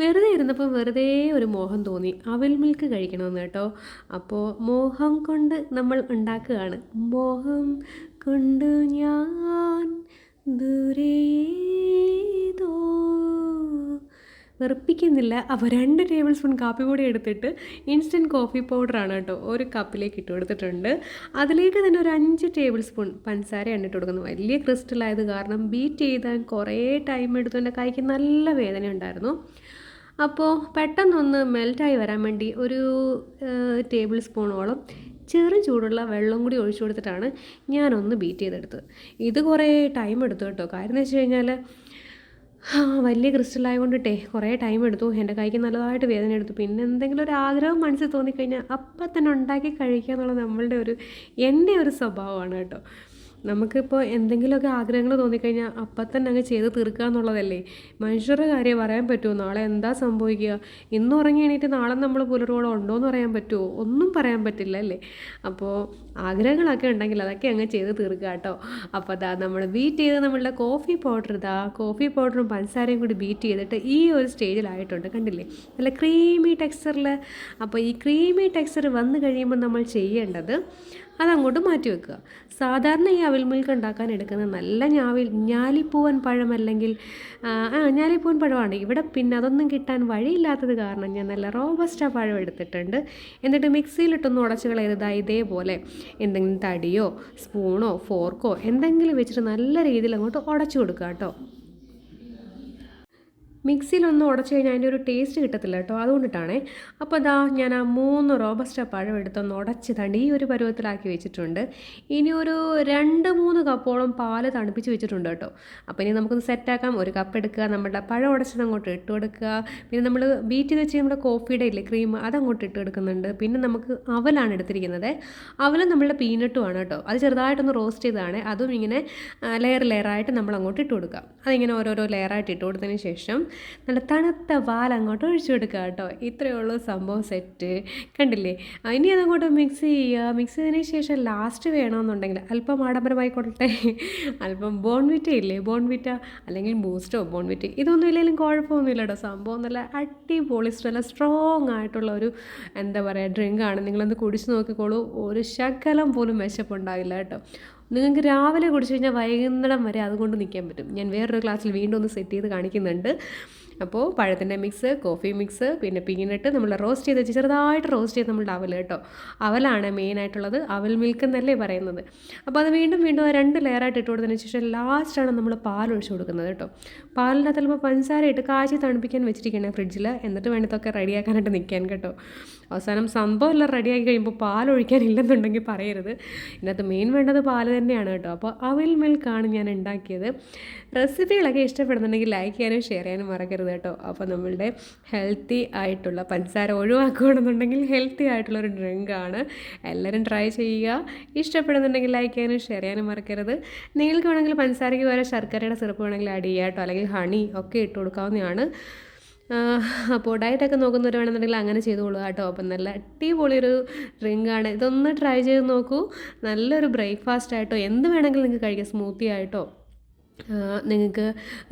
വെറുതെ ഇരുന്നപ്പോൾ വെറുതെ ഒരു മോഹം തോന്നി അവിൽ മിൽക്ക് കഴിക്കണമെന്ന് കേട്ടോ. അപ്പോൾ മോഹം കൊണ്ട് നമ്മൾ ഉണ്ടാക്കുകയാണ്. മോഹം കൊണ്ടു ഞാൻ ദൂരേതോ വെറുപ്പിക്കുന്നില്ല. അപ്പോൾ 2 ടേബിൾ സ്പൂൺ കാപ്പി പൊടി എടുത്തിട്ട് ഇൻസ്റ്റൻറ്റ് കോഫി പൗഡറാണ് കേട്ടോ ഒരു കപ്പിലേക്ക് ഇട്ട് കൊടുത്തിട്ടുണ്ട്. അതിലേക്ക് തന്നെ ഒരു 5 ടേബിൾ സ്പൂൺ പഞ്ചസാരയാണ് ഇട്ട് കൊടുക്കുന്നത്. വലിയ ക്രിസ്റ്റലായത് കാരണം ബീറ്റ് ചെയ്താൽ കുറേ ടൈം എടുത്തു. എൻ്റെ കൈക്ക് നല്ല വേദന ഉണ്ടായിരുന്നു. അപ്പോൾ പെട്ടെന്നൊന്ന് മെൽറ്റായി വരാൻ വേണ്ടി ഒരു ടേബിൾ സ്പൂണോളം ചെറു ചൂടുള്ള വെള്ളം കൂടി ഒഴിച്ചു കൊടുത്തിട്ടാണ് ഞാനൊന്ന് ബീറ്റ് ചെയ്തെടുത്തത്. ഇത് കുറേ ടൈം എടുത്തു കേട്ടോ. കാര്യം എന്ന് വെച്ച് കഴിഞ്ഞാൽ വലിയ ക്രിസ്റ്റലായത് കൊണ്ടിട്ടേ കുറേ ടൈം എടുത്തു. എൻ്റെ കൈക്ക് നല്ലതായിട്ട് വേദന എടുത്തു. പിന്നെ എന്തെങ്കിലും ഒരു ആഗ്രഹം മനസ്സിൽ തോന്നിക്കഴിഞ്ഞാൽ അപ്പം തന്നെ ഉണ്ടാക്കി കഴിക്കുക എന്നുള്ളത് എൻ്റെ ഒരു സ്വഭാവമാണ് കേട്ടോ. നമുക്കിപ്പോൾ എന്തെങ്കിലുമൊക്കെ ആഗ്രഹങ്ങൾ തോന്നിക്കഴിഞ്ഞാൽ അപ്പം തന്നെ അങ്ങ് ചെയ്ത് തീർക്കുക എന്നുള്ളതല്ലേ. മനുഷ്യരുടെ കാര്യം പറയാൻ പറ്റുമോ? നാളെ എന്താ സംഭവിക്കുക? ഇന്ന് ഉറങ്ങി എണീറ്റ് നാളെ നമ്മൾ പുലർവോളം ഉണ്ടോ എന്ന് പറയാൻ പറ്റുമോ? ഒന്നും പറയാൻ പറ്റില്ല അല്ലേ. അപ്പോൾ ആഗ്രഹങ്ങളൊക്കെ ഉണ്ടെങ്കിൽ അതൊക്കെ അങ്ങ് ചെയ്ത് തീർക്കുക കേട്ടോ. അപ്പോൾ അതാ നമ്മൾ ബീറ്റ് ചെയ്ത് നമ്മളുടെ കോഫി പൗഡറും പഞ്ചസാരയും കൂടി ബീറ്റ് ചെയ്തിട്ട് ഈ ഒരു സ്റ്റേജിലായിട്ടുണ്ട്. കണ്ടില്ലേ, നല്ല ക്രീമി ടെക്സ്ചറിൽ. അപ്പോൾ ഈ ക്രീമി ടെക്സ്ചർ വന്നു കഴിയുമ്പോൾ നമ്മൾ ചെയ്യേണ്ടത് അതങ്ങോട്ട് മാറ്റി വെക്കുക. സാധാരണ ഈ അവിൽ മിൽക്ക് ഉണ്ടാക്കാൻ എടുക്കുന്ന നല്ല ഞാലിപ്പൂവൻ പഴം അല്ലെങ്കിൽ ഞാലിപ്പൂവൻ പഴമാണ് ഇവിടെ. പിന്നെ അതൊന്നും കിട്ടാൻ വഴിയില്ലാത്തത് കാരണം ഞാൻ നല്ല റോബസ്റ്റ പഴം എടുത്തിട്ടുണ്ട്. എന്നിട്ട് മിക്സിയിലിട്ടൊന്ന് ഉടച്ച് കളയരുത്. ഇതേപോലെ എന്തെങ്കിലും തടിയോ സ്പൂണോ ഫോർക്കോ എന്തെങ്കിലും വെച്ചിട്ട് നല്ല രീതിയിൽ അങ്ങോട്ട് ഉടച്ചു കൊടുക്കുക കേട്ടോ. മിക്സിയിലൊന്ന് ഉടച്ച് കഴിഞ്ഞാൽ അതിൻ്റെ ഒരു ടേസ്റ്റ് കിട്ടത്തില്ല കേട്ടോ, അതുകൊണ്ടിട്ടാണേ. അപ്പോൾ അതാ ഞാൻ ആ 3 റോബസ്റ്റ പഴം എടുത്തൊന്ന് ഉടച്ച് തണ്ടി ഈ ഒരു പരുവത്തിലാക്കി വെച്ചിട്ടുണ്ട്. ഇനി ഒരു 2-3 കപ്പോളം പാല് തണുപ്പിച്ച് വെച്ചിട്ടുണ്ട് കേട്ടോ. അപ്പോൾ ഇനി നമുക്കൊന്ന് സെറ്റാക്കാം. ഒരു കപ്പ് എടുക്കുക, നമ്മുടെ പഴം ഉടച്ചത് അങ്ങോട്ട് ഇട്ട് കൊടുക്കുക. പിന്നെ നമ്മൾ ബീറ്റ് ചെയ്ത് വെച്ച് നമ്മുടെ കോഫിയുടെ ഇല്ലേ ക്രീം അതങ്ങോട്ട് ഇട്ട് കൊടുക്കുന്നുണ്ട്. പിന്നെ നമുക്ക് അവലാണ് എടുത്തിരിക്കുന്നത്. അവൽ നമ്മളുടെ പീനട്ടുമാണ് കേട്ടോ. അത് ചെറുതായിട്ടൊന്ന് റോസ്റ്റ് ചെയ്തതാണ്. അതും ഇങ്ങനെ ലെയറായിട്ട് നമ്മൾ അങ്ങോട്ട് ഇട്ട് കൊടുക്കുക. അതിങ്ങനെ ഓരോരോ ലെയറായിട്ട് ഇട്ട് കൊടുത്തതിന് ശേഷം നല്ല തണുത്ത പാൽ അങ്ങോട്ട് ഒഴിച്ചു കൊടുക്കുക കേട്ടോ. ഇത്രയേ ഉള്ളൂ സംഭവം സെറ്റ്. കണ്ടില്ലേ. ഇനി അതങ്ങോട്ട് മിക്സ് ചെയ്യുക. മിക്സ് ചെയ്തതിന് ശേഷം ലാസ്റ്റ് വേണമെന്നുണ്ടെങ്കിൽ അല്പം ആഡംബരമായിക്കോട്ടെ, അല്പം ബോൺവിറ്റ ഇല്ലേ, ബോൺവിറ്റ അല്ലെങ്കിൽ ബൂസ്റ്റോ ബോൺവിറ്റ ഇതൊന്നും ഇല്ലെങ്കിലും കുഴപ്പമൊന്നുമില്ല കേട്ടോ. സംഭവം നല്ല അടിപൊളി നല്ല സ്ട്രോങ് ആയിട്ടുള്ള ഒരു എന്താ പറയുക ഡ്രിങ്കാണ്. നിങ്ങളൊന്ന് കുടിച്ച് നോക്കിക്കോളൂ. ഒരു ശകലം പോലും വിശപ്പുണ്ടാവില്ല കേട്ടോ. നിങ്ങൾക്ക് രാവിലെ കുടിച്ച് കഴിഞ്ഞാൽ വൈകുന്നേരം വരെ അതുകൊണ്ട് നിൽക്കാൻ പറ്റും. ഞാൻ വേറൊരു ക്ലാസ്സിൽ വീണ്ടും ഒന്ന് സെറ്റ് ചെയ്ത് കാണിക്കുന്നുണ്ട്. അപ്പോൾ പഴത്തിൻ്റെ മിക്സ്, കോഫി മിക്സ്, പിന്നെ പീനട്ട് നമ്മൾ റോസ്റ്റ് ചെയ്ത് വെച്ച് ചെറുതായിട്ട് റോസ്റ്റ് ചെയ്ത് നമ്മളുടെ അവൽ കേട്ടോ. അവലാണ് മെയിനായിട്ടുള്ളത്. അവൽ മിൽക്ക് എന്നല്ലേ പറയുന്നത്. അപ്പോൾ അത് വീണ്ടും ആ 2 ലെയറായിട്ട് ഇട്ട് കൊടുത്തതിന് ശേഷം ലാസ്റ്റാണ് നമ്മൾ പാൽ ഒഴിച്ച് കൊടുക്കുന്നത് കേട്ടോ. പാലിനകത്ത് ചിലപ്പോൾ പഞ്ചസാര ഇട്ട് കാച്ചി തണുപ്പിക്കാൻ വെച്ചിരിക്കുകയാണ് ഫ്രിഡ്ജിൽ. എന്നിട്ട് വേണം ഇതൊക്കെ റെഡിയാക്കാനായിട്ട് നിൽക്കാൻ കേട്ടോ. അവസാനം സംഭവം എല്ലാം റെഡിയാക്കി കഴിയുമ്പോൾ പാൽ ഒഴിക്കാനില്ലെന്നുണ്ടെങ്കിൽ പറയരുത്. ഇതിനകത്ത് മെയിൻ വേണ്ടത് പാൽ തന്നെയാണ് കേട്ടോ. അപ്പോൾ അവിൽ മിൽക്കാണ് ഞാൻ ഉണ്ടാക്കിയത്. റെസിപ്പികളൊക്കെ ഇഷ്ടപ്പെടുന്നുണ്ടെങ്കിൽ ലൈക്ക് ചെയ്യാനും ഷെയർ ചെയ്യാനും മറക്കരുത് കേട്ടോ. അപ്പോൾ നമ്മളുടെ ഹെൽത്തി ആയിട്ടുള്ള പഞ്ചസാര ഒഴിവാക്കുകയാണെന്നുണ്ടെങ്കിൽ ഹെൽത്തി ആയിട്ടുള്ളൊരു ഡ്രിങ്കാണ്. എല്ലാവരും ട്രൈ ചെയ്യുക. ഇഷ്ടപ്പെടുന്നുണ്ടെങ്കിൽ ലൈക്ക് ചെയ്യാനും ഷെയർ ചെയ്യാനും മറക്കരുത്. നിങ്ങൾക്ക് വേണമെങ്കിൽ പഞ്ചസാരയ്ക്ക് വരെ ശർക്കരയുടെ സിറപ്പ് വേണമെങ്കിൽ ആഡ് ചെയ്യുക കേട്ടോ, അല്ലെങ്കിൽ ഹണി ഒക്കെ ഇട്ട് കൊടുക്കാവുന്നതാണ്. അപ്പോൾ ഡയറ്റൊക്കെ നോക്കുന്നവർ വേണമെന്നുണ്ടെങ്കിൽ അങ്ങനെ ചെയ്തോളൂ കേട്ടോ. അപ്പം നല്ല അടിപൊളിയൊരു ഡ്രിങ്കാണ്. ഇതൊന്ന് ട്രൈ ചെയ്ത് നോക്കൂ. നല്ലൊരു ബ്രേക്ക്ഫാസ്റ്റ് ആയിട്ടോ എന്ത് വേണമെങ്കിലും നിങ്ങൾക്ക് കഴിക്കാം. സ്മൂത്തി ആയിട്ടോ നിങ്ങൾക്ക്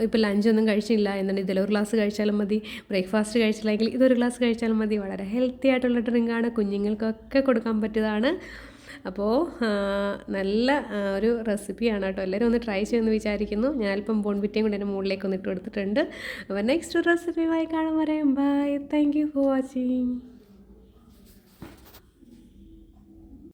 ഇപ്പോൾ ലഞ്ചൊന്നും കഴിച്ചില്ല എന്നുണ്ടെങ്കിൽ ഇതിലൊരു ഗ്ലാസ് കഴിച്ചാലും മതി. ബ്രേക്ക്ഫാസ്റ്റ് കഴിച്ചില്ലെങ്കിൽ ഇതൊരു ഗ്ലാസ് കഴിച്ചാലും മതി. വളരെ ഹെൽത്തി ആയിട്ടുള്ള ഡ്രിങ്കാണ്. കുഞ്ഞുങ്ങൾക്കൊക്കെ കൊടുക്കാൻ പറ്റിയതാണ്. അപ്പോൾ നല്ല ഒരു റെസിപ്പിയാണ് കേട്ടോ. എല്ലാവരും ഒന്ന് ട്രൈ ചെയ്യുമെന്ന് വിചാരിക്കുന്നു. ഞാനിപ്പം ബോൺവിറ്റയും കൂടി എൻ്റെ മുകളിലേക്ക് ഒന്ന് ഇട്ട് കൊടുത്തിട്ടുണ്ട്. അപ്പോൾ നെക്സ്റ്റ് റെസിപ്പിയുമായി കാണും വരെ bye. Thank you for watching.